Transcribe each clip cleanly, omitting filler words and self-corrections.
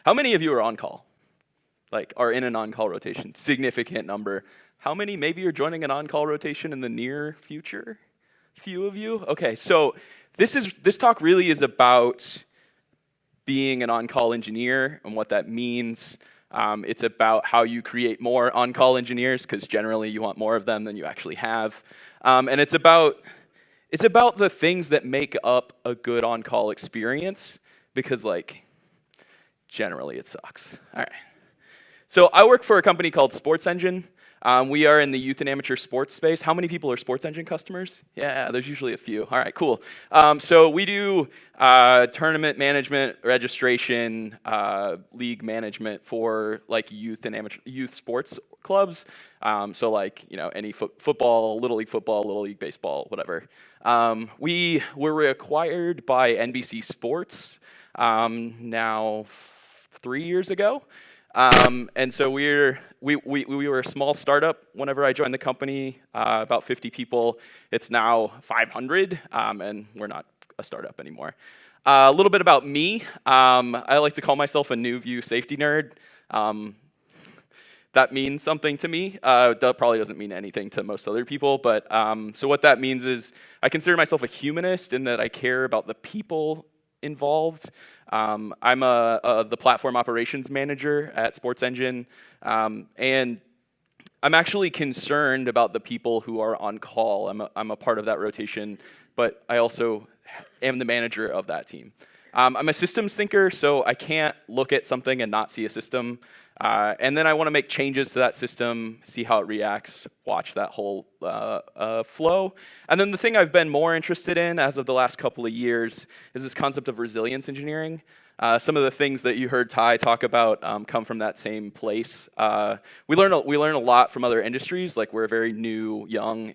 How many of you are on call? Like, are in an on-call rotation? Significant number. How many maybe are joining an on-call rotation in the near future? Few of you? Okay, so this talk really is about being an on-call engineer and what that means. It's about how you create more on-call engineers, because generally you want more of them than you actually have. And it's about the things that make up a good on-call experience, because like, generally it sucks. All right. So I work for a company called Sports Engine. We are in the youth and amateur sports space. How many people are Sports Engine customers? Yeah, there's usually a few. All right, cool. So we do tournament management, registration, league management for like youth and amateur youth sports clubs. So like, you know, any football, little league baseball, whatever. We were acquired by NBC Sports now 3 years ago. And so we were a small startup whenever I joined the company, about 50 people. It's now 500, and we're not a startup anymore. A little bit about me. I like to call myself a new view safety nerd. That means something to me. That probably doesn't mean anything to most other people, but so what that means is I consider myself a humanist in that I care about the people involved. I'm the platform operations manager at Sports Engine, and I'm actually concerned about the people who are on call. I'm a part of that rotation, but I also am the manager of that team. I'm a systems thinker, so I can't look at something and not see a system. And then I want to make changes to that system, see how it reacts, watch that whole flow. And then the thing I've been more interested in as of the last couple of years is this concept of resilience engineering. Some of the things that you heard Ty talk about come from that same place. We learn a lot from other industries. Like, we're a very new, young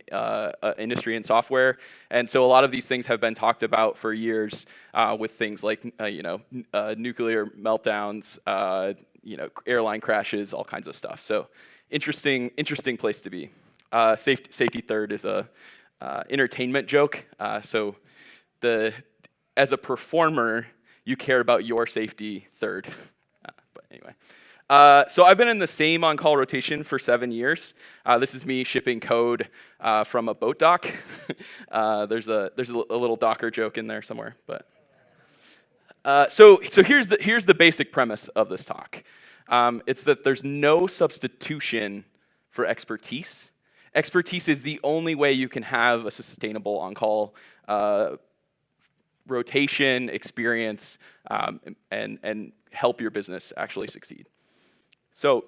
industry in software, and so a lot of these things have been talked about for years with things like nuclear meltdowns, airline crashes, all kinds of stuff. So interesting place to be. Safety third is a entertainment joke. So as a performer, you care about your safety third. But anyway. So I've been in the same on-call rotation for 7 years. This is me shipping code from a boat dock. There's a little Docker joke in there somewhere, but. So here's the basic premise of this talk. It's that there's no substitution for expertise. Expertise is the only way you can have a sustainable on-call rotation experience and help your business actually succeed. So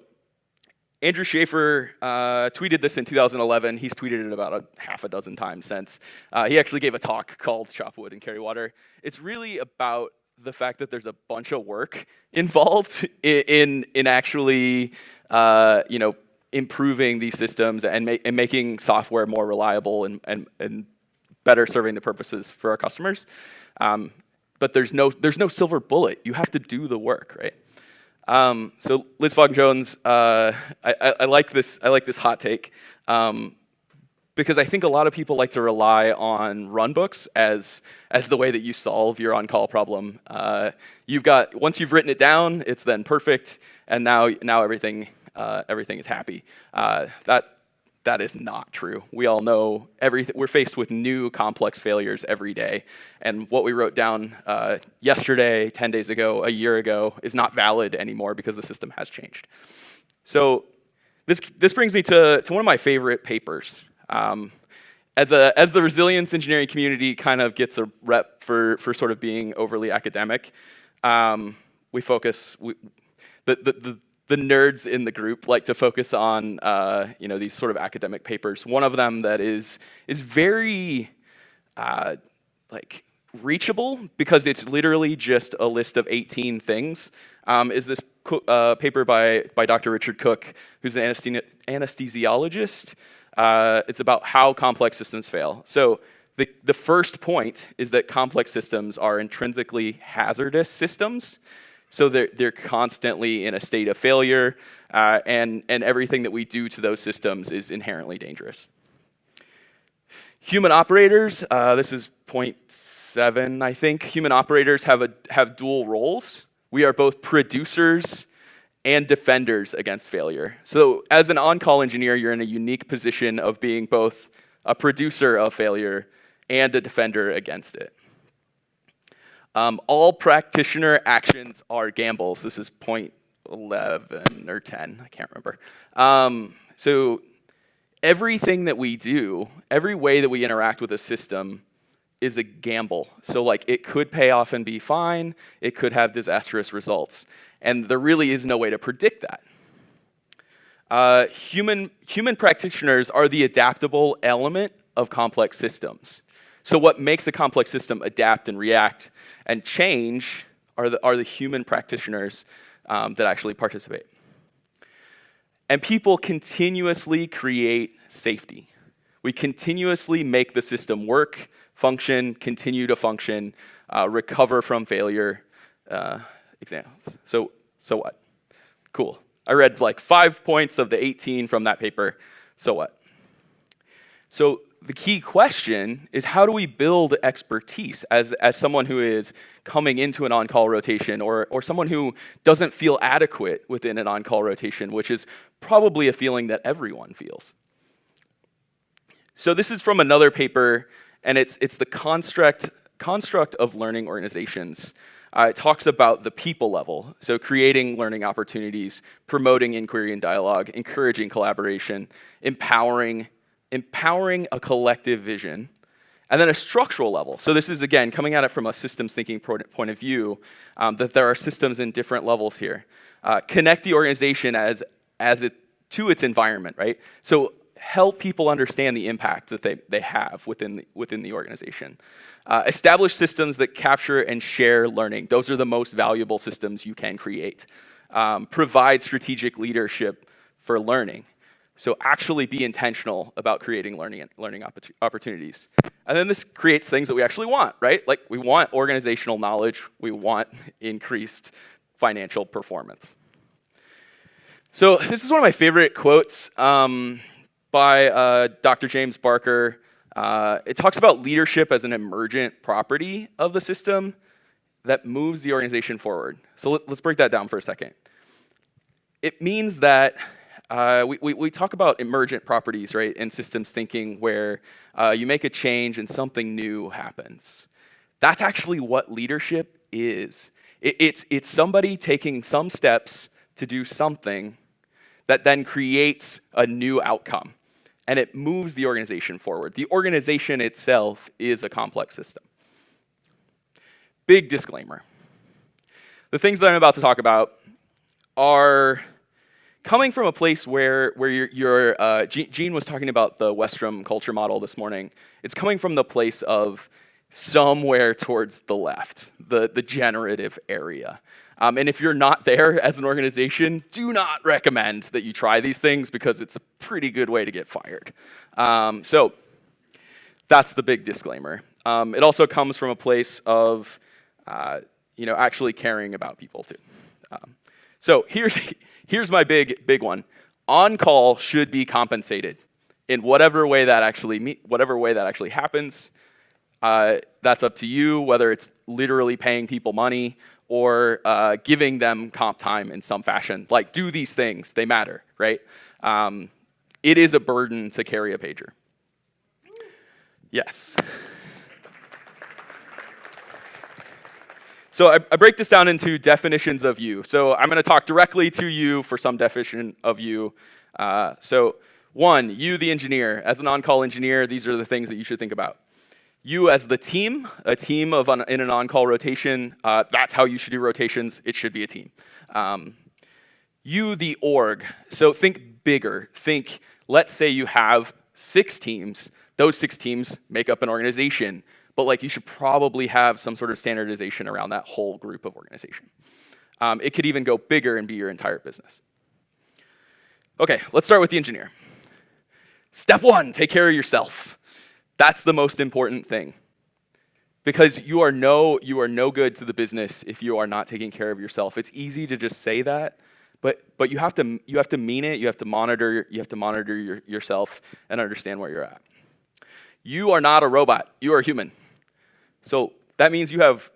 Andrew Schaefer tweeted this in 2011. He's tweeted it about half a dozen times since. He actually gave a talk called Chop Wood and Carry Water. It's really about the fact that there's a bunch of work involved in actually improving these systems and making software more reliable and better serving the purposes for our customers. But there's no silver bullet. You have to do the work, right? So Liz Fogg-Jones, I like this hot take. Because I think a lot of people like to rely on runbooks as the way that you solve your on-call problem. Once you've written it down, it's then perfect, and now everything is happy. That is not true. We all know we're faced with new complex failures every day, and what we wrote down yesterday, 10 days ago, a year ago, is not valid anymore because the system has changed. So this brings me to one of my favorite papers. As the resilience engineering community kind of gets a rep for sort of being overly academic, we focus. The nerds in the group like to focus on these sort of academic papers. One of them that is very reachable because it's literally just a list of 18 things. Is this paper by Dr. Richard Cook, who's an anesthesiologist. It's about how complex systems fail. So the first point is that complex systems are intrinsically hazardous systems. So they're constantly in a state of failure, and everything that we do to those systems is inherently dangerous. Human operators, this is point 7, I think. Human operators have dual roles. We are both producers and defenders against failure. So as an on-call engineer, you're in a unique position of being both a producer of failure and a defender against it. All practitioner actions are gambles. This is point 11 or 10, I can't remember. So everything that we do, every way that we interact with a system is a gamble. So like it could pay off and be fine, it could have disastrous results. And there really is no way to predict that. Human practitioners are the adaptable element of complex systems. So what makes a complex system adapt and react and change are the human practitioners that actually participate. And people continuously create safety. We continuously make the system work, function, continue to function, recover from failure. Examples. So what? Cool. I read like 5 points of the 18 from that paper. So what? So the key question is, how do we build expertise as someone who is coming into an on-call rotation, or someone who doesn't feel adequate within an on-call rotation, which is probably a feeling that everyone feels. So this is from another paper, and it's the construct of learning organizations. It talks about the people level, so creating learning opportunities, promoting inquiry and dialogue, encouraging collaboration, empowering a collective vision, and then a structural level. So this is, again, coming at it from a systems thinking point of view, that there are systems in different levels here. Connect the organization to its environment, right? So help people understand the impact that they have within the organization. Establish systems that capture and share learning. Those are the most valuable systems you can create. Provide strategic leadership for learning. So actually be intentional about creating learning opportunities. And then this creates things that we actually want, right? Like we want organizational knowledge, we want increased financial performance. So this is one of my favorite quotes by Dr. James Barker. It talks about leadership as an emergent property of the system that moves the organization forward. So let's break that down for a second. It means that we talk about emergent properties, right, in systems thinking, where you make a change and something new happens. That's actually what leadership is. It's somebody taking some steps to do something that then creates a new outcome, and it moves the organization forward. The organization itself is a complex system. Big disclaimer. The things that I'm about to talk about are coming from a place where Gene was talking about the Westrom culture model this morning. It's coming from the place of somewhere towards the left, the generative area. And if you're not there as an organization, do not recommend that you try these things, because it's a pretty good way to get fired. So that's the big disclaimer. It also comes from a place of actually caring about people too. So here's my big one. On-call should be compensated in whatever way that actually happens. That's up to you, whether it's literally paying people money or giving them comp time in some fashion. Like, do these things, they matter, right? It is a burden to carry a pager. Yes. So I break this down into definitions of you. So I'm gonna talk directly to you for some definition of you. So 1, you the engineer. As an on-call engineer, these are the things that you should think about. You as the team, a team in an on-call rotation, that's how you should do rotations. It should be a team. You the org. So think bigger. Think, let's say you have 6 teams. Those 6 teams make up an organization. But you should probably have some sort of standardization around that whole group of organization. It could even go bigger and be your entire business. Okay, let's start with the engineer. Step 1, take care of yourself. That's the most important thing. Because you are no good to the business if you are not taking care of yourself. It's easy to just say that, but you have to mean it. You have to monitor yourself and understand where you're at. You are not a robot. You are human. So that means you have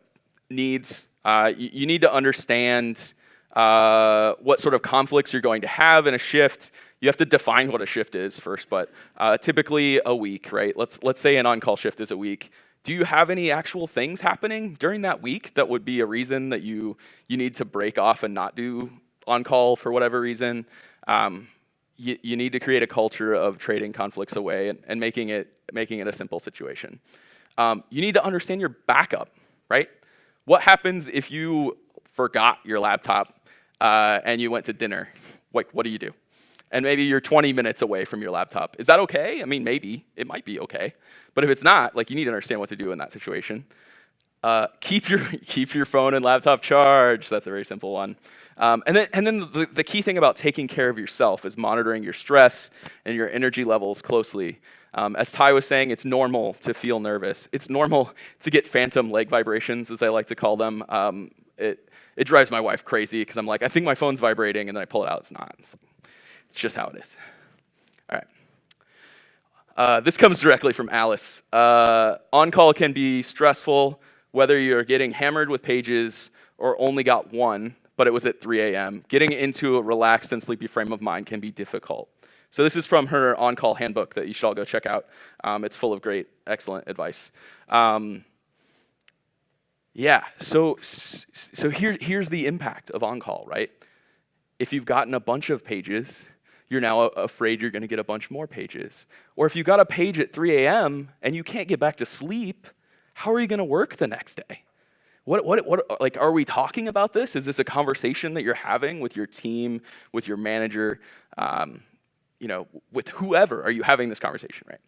needs. You need to understand what sort of conflicts you're going to have in a shift. You have to define what a shift is first, but typically a week, right? Let's say an on-call shift is a week. Do you have any actual things happening during that week that would be a reason that you need to break off and not do on-call for whatever reason? You need to create a culture of trading conflicts away and making it a simple situation. You need to understand your backup, right? What happens if you forgot your laptop and you went to dinner? Like, what do you do? And maybe you're 20 minutes away from your laptop. Is that okay? I mean, maybe. It might be okay. But if it's not, like, you need to understand what to do in that situation. Keep your phone and laptop charged. That's a very simple one. And then the key thing about taking care of yourself is monitoring your stress and your energy levels closely. As Ty was saying, it's normal to feel nervous. It's normal to get phantom leg vibrations, as I like to call them. It drives my wife crazy because I'm like, I think my phone's vibrating, and then I pull it out. It's not. It's just how it is. All right. This comes directly from Alice. On-call can be stressful, whether you're getting hammered with pages or only got one, but it was at 3 a.m. Getting into a relaxed and sleepy frame of mind can be difficult. So this is from her on-call handbook that you should all go check out. It's full of great, excellent advice. Yeah, so here's the impact of on-call, right? If you've gotten a bunch of pages, you're now afraid you're going to get a bunch more pages. Or if you got a page at 3 a.m. and you can't get back to sleep, how are you going to work the next day? What like, are we talking about this? Is this a conversation that you're having with your team, with your manager, with whoever? Are you having this conversation, right?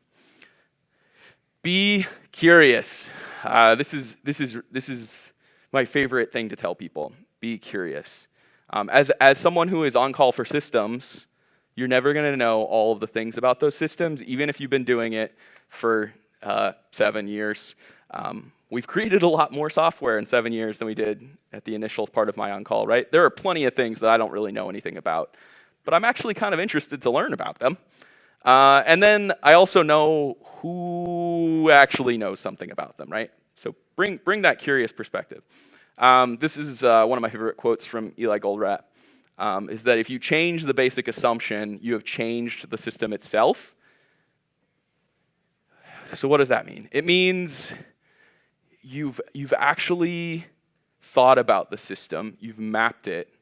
Be curious. This is my favorite thing to tell people. Be curious. As someone who is on call for systems, you're never going to know all of the things about those systems, even if you've been doing it for 7 years. We've created a lot more software in 7 years than we did at the initial part of my on-call, right? There are plenty of things that I don't really know anything about, but I'm actually kind of interested to learn about them. And then I also know who actually knows something about them, right? So bring that curious perspective. This is one of my favorite quotes from Eli Goldratt, is that if you change the basic assumption, you have changed the system itself. So what does that mean? It means you've actually thought about the system, you've mapped it,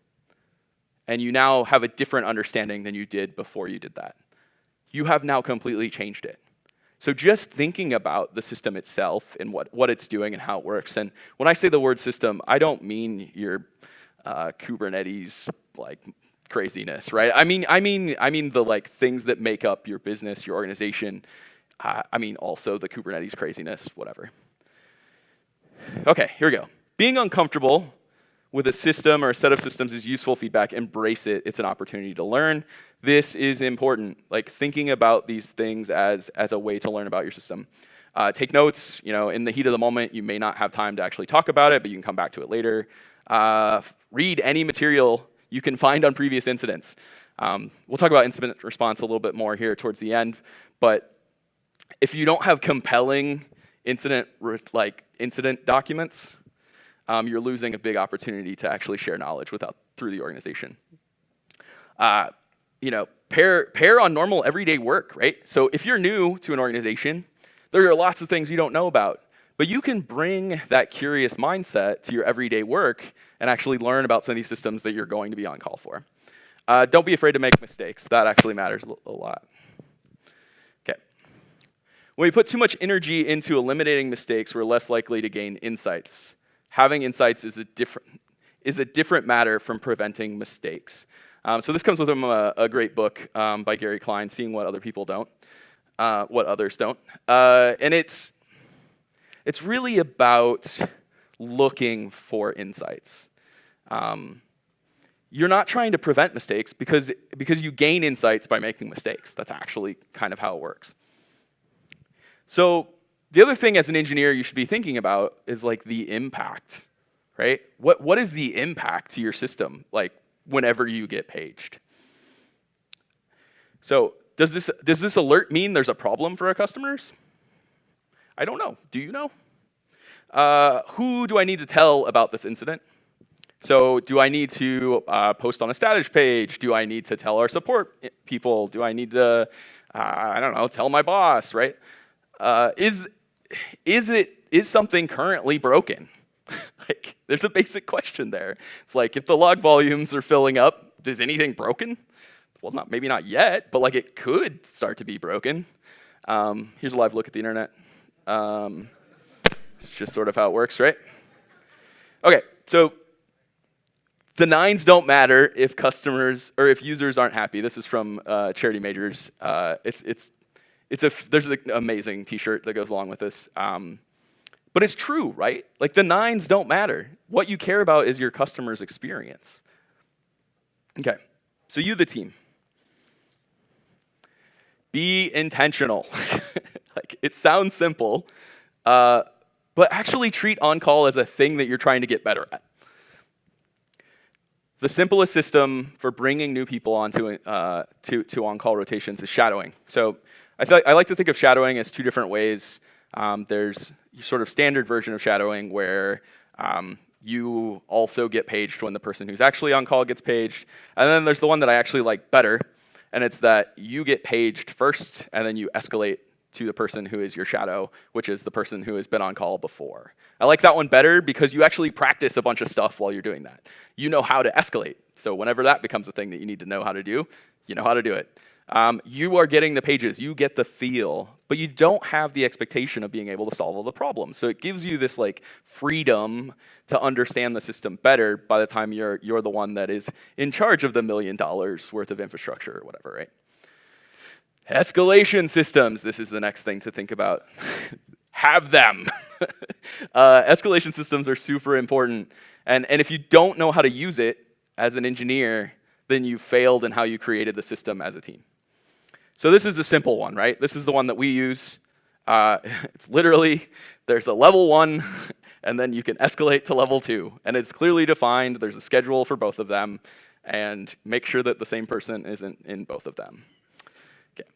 and you now have a different understanding than you did before you did that. You have now completely changed it. So just thinking about the system itself and what it's doing and how it works. And when I say the word system, I don't mean your Kubernetes like craziness, right? I mean the like things that make up your business, your organization. I mean also the Kubernetes craziness, whatever. Okay, here we go. Being uncomfortable with a system or a set of systems is useful feedback. Embrace it. It's an opportunity to learn. This is important. Like thinking about these things as a way to learn about your system. Take notes. In the heat of the moment, you may not have time to actually talk about it, but you can come back to it later. Read any material you can find on previous incidents. We'll talk about incident response a little bit more here towards the end, but if you don't have compelling incident documents, you're losing a big opportunity to actually share knowledge through the organization. Pair on normal everyday work, right? So if you're new to an organization, there are lots of things you don't know about, but you can bring that curious mindset to your everyday work and actually learn about some of these systems that you're going to be on call for. Don't be afraid to make mistakes. That actually matters a lot. Okay. When we put too much energy into eliminating mistakes, we're less likely to gain insights. Having insights is a different matter from preventing mistakes. So this comes with a great book by Gary Klein, Seeing What Other People Don't, What Others Don't. And it's really about looking for insights. You're not trying to prevent mistakes because you gain insights by making mistakes. That's actually kind of how it works. So the other thing as an engineer you should be thinking about is like the impact, right? What is the impact to your system, like whenever you get paged? So does this alert mean there's a problem for our customers? I don't know. Do you know? who do I need to tell about this incident? So do I need to post on a status page? Do I need to tell our support people? Do I need to, I don't know, tell my boss, right? Is something currently broken? Like, there's a basic question there. It's like, if the log volumes are filling up, is anything broken? Well, maybe not yet, but like it could start to be broken. Here's a live look at the internet. It's just sort of how it works, right? Okay, so the nines don't matter if customers or if users aren't happy. This is from Charity Majors. There's an amazing T-shirt that goes along with this. But it's true, right? Like the nines don't matter. What you care about is your customer's experience. Okay, so you, the team, be intentional. Like it sounds simple, but actually treat on-call as a thing that you're trying to get better at. The simplest system for bringing new people onto to on-call rotations is shadowing. So I like to think of shadowing as two different ways. There's sort of standard version of shadowing where you also get paged when the person who's actually on call gets paged. And then there's the one that I actually like better, and it's that you get paged first, and then you escalate to the person who is your shadow, which is the person who has been on call before. I like that one better because you actually practice a bunch of stuff while you're doing that. You know how to escalate. So whenever that becomes a thing that you need to know how to do, you know how to do it. You are getting the pages, you get the feel, but you don't have the expectation of being able to solve all the problems. So it gives you this like freedom to understand the system better by the time you're the one that is in charge of the $1 million worth of infrastructure or whatever, right? Escalation systems, this is the next thing to think about. Have them. Escalation systems are super important. And if you don't know how to use it as an engineer, then you failed in how you created the system as a team. So this is a simple one, right? This is the one that we use. It's literally, there's a level 1, and then you can escalate to level 2. And it's clearly defined. There's a schedule for both of them. And make sure that the same person isn't in both of them. Okay.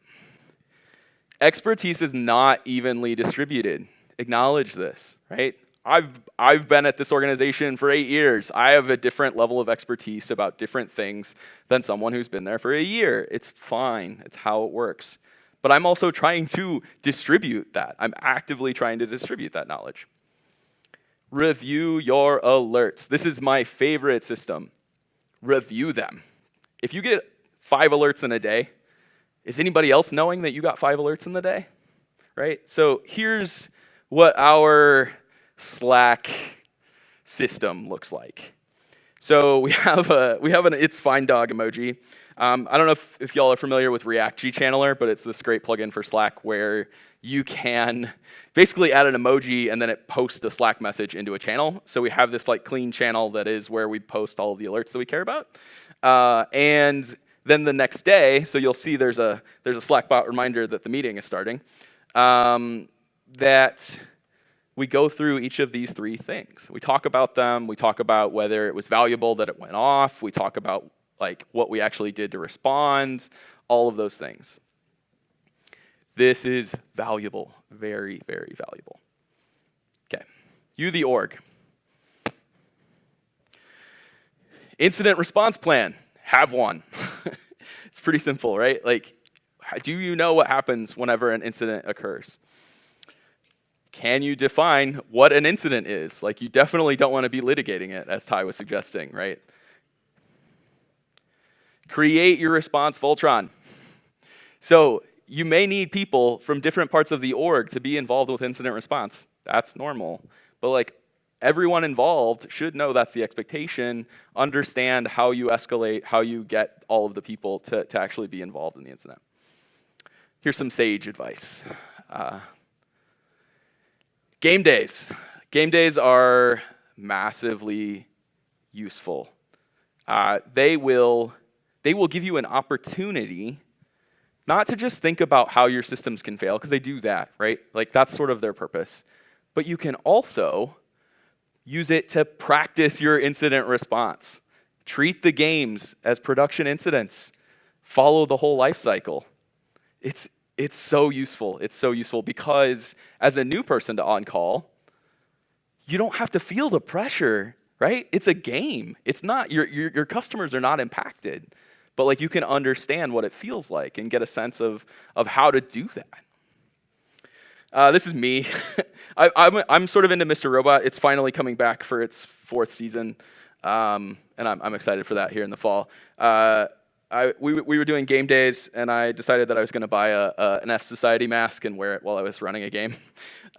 Expertise is not evenly distributed. Acknowledge this, right? I've been at this organization for 8 years. I have a different level of expertise about different things than someone who's been there for a year. It's fine. It's how it works. But I'm also trying to distribute that. I'm actively trying to distribute that knowledge. Review your alerts. This is my favorite system. Review them. If you get 5 alerts in a day, is anybody else knowing that you got 5 alerts in the day? Right? So here's what our Slack system looks like. So we have an it's fine dog emoji. I don't know if y'all are familiar with React G-Channeler, but it's this great plugin for Slack where you can basically add an emoji and then it posts a Slack message into a channel. So we have this like clean channel that is where we post all of the alerts that we care about. And then the next day, so you'll see there's a Slack bot reminder that the meeting is starting. That we go through each of these 3 things. We talk about them. We talk about whether it was valuable that it went off. We talk about like what we actually did to respond, all of those things. This is valuable, very, very valuable. Okay, you the org. Incident response plan, have one. It's pretty simple, right? Like, do you know what happens whenever an incident occurs? Can you define what an incident is? Like, you definitely don't want to be litigating it, as Ty was suggesting, right? Create your response Voltron. So you may need people from different parts of the org to be involved with incident response. That's normal. But like everyone involved should know that's the expectation, understand how you escalate, how you get all of the people to actually be involved in the incident. Here's some sage advice. Game days. Game days are massively useful. They will give you an opportunity not to just think about how your systems can fail, because they do that, right? Like that's sort of their purpose. But you can also use it to practice your incident response. Treat the games as production incidents. Follow the whole life cycle. It's so useful. It's so useful because as a new person to on-call, you don't have to feel the pressure, right? It's a game. It's not, your customers are not impacted, but like you can understand what it feels like and get a sense of how to do that. This is me. I'm sort of into Mr. Robot. It's finally coming back for its 4th season, and I'm excited for that here in the fall. We were doing game days, and I decided that I was going to buy an F Society mask and wear it while I was running a game.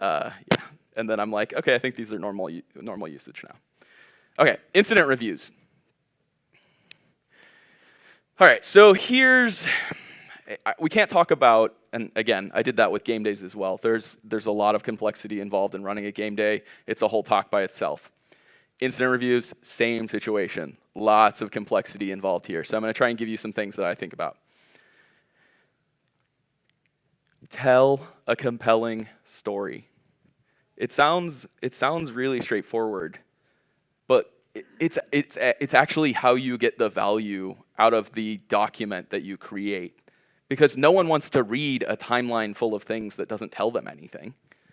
Yeah. And then I'm like, okay, I think these are normal usage now. Okay, incident reviews. All right, so we can't talk about, and again, I did that with game days as well. There's a lot of complexity involved in running a game day. It's a whole talk by itself. Incident reviews, same situation. Lots of complexity involved here. So I'm going to try and give you some things that I think about. Tell a compelling story. It sounds really straightforward, but it's actually how you get the value out of the document that you create. Because no one wants to read a timeline full of things that doesn't tell them anything.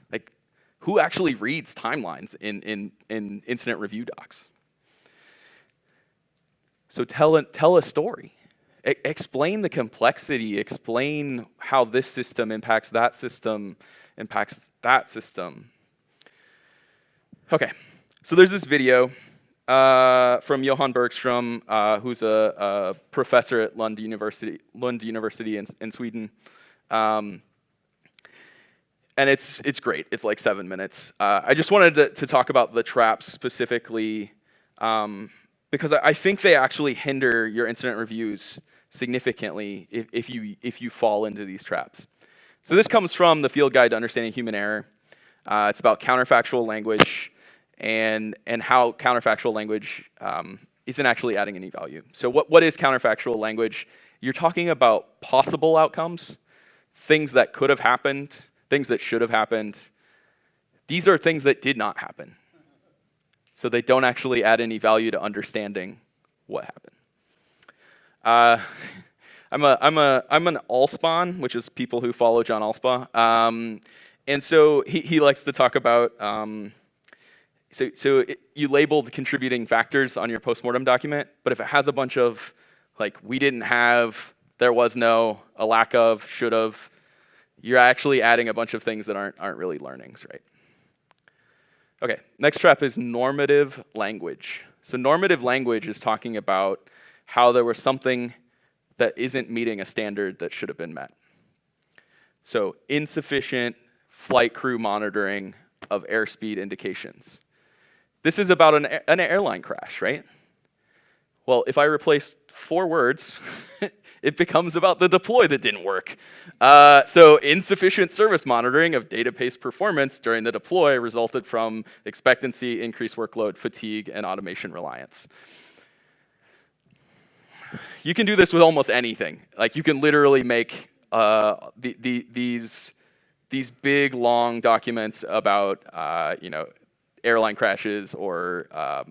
Like, who actually reads timelines in incident review docs? So tell a story. Explain the complexity. Explain how this system impacts that system, Okay, so there's this video from Johan Bergström, who's a professor at Lund University in Sweden. And it's great. It's like 7 minutes. I just wanted to talk about the traps specifically because I think they actually hinder your incident reviews significantly if you fall into these traps. So this comes from the Field Guide to Understanding Human Error. It's about counterfactual language and how counterfactual language isn't actually adding any value. So what is counterfactual language? You're talking about possible outcomes, things that could have happened, things that should have happened. These are things that did not happen. So they don't actually add any value to understanding what happened. I'm an Allspawn, which is people who follow John Allspaw. And so he likes to talk about, you label the contributing factors on your postmortem document, but if it has a bunch of, like, we didn't have, there was no, a lack of, should have, you're actually adding a bunch of things that aren't really learnings, right? Okay, next trap is normative language. So normative language is talking about how there was something that isn't meeting a standard that should have been met. So insufficient flight crew monitoring of airspeed indications. This is about an airline crash, right? Well, if I replace 4 words, it becomes about the deploy that didn't work. So insufficient service monitoring of database performance during the deploy resulted from expectancy, increased workload, fatigue, and automation reliance. You can do this with almost anything. Like, you can literally make these big, long documents about airline crashes or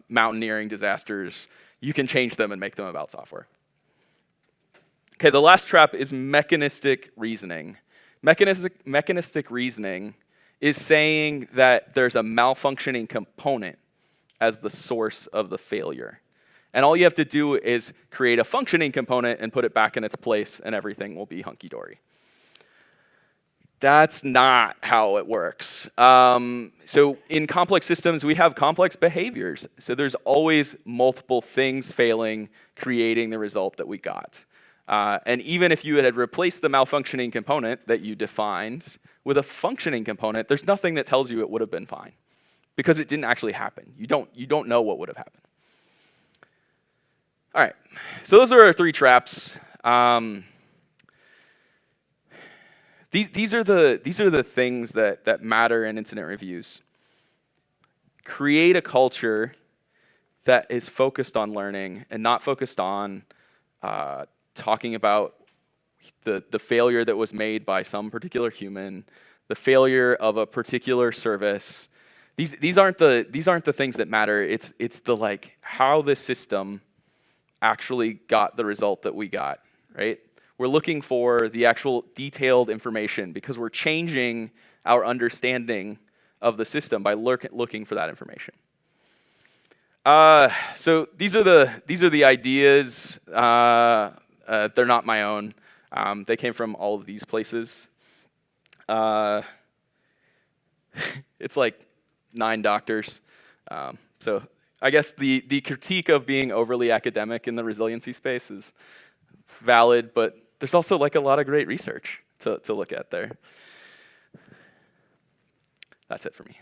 mountaineering disasters. You can change them and make them about software. Okay, the last trap is mechanistic reasoning. Mechanistic reasoning is saying that there's a malfunctioning component as the source of the failure. And all you have to do is create a functioning component and put it back in its place, and everything will be hunky-dory. That's not how it works. So in complex systems, we have complex behaviors. So there's always multiple things failing, creating the result that we got. And even if you had replaced the malfunctioning component that you defined with a functioning component, there's nothing that tells you it would have been fine, because it didn't actually happen. You don't know what would have happened. All right, so those are our 3 traps. These are the things that matter in incident reviews. Create a culture that is focused on learning and not focused on talking about the failure that was made by some particular human, the failure of a particular service. These aren't the things that matter. It's the, like, how the system actually got the result that we got, right? We're looking for the actual detailed information because we're changing our understanding of the system by looking for that information. So these are the ideas. They're not my own. They came from all of these places. It's like 9 doctors. So I guess the critique of being overly academic in the resiliency space is valid, but there's also like a lot of great research to look at there. That's it for me.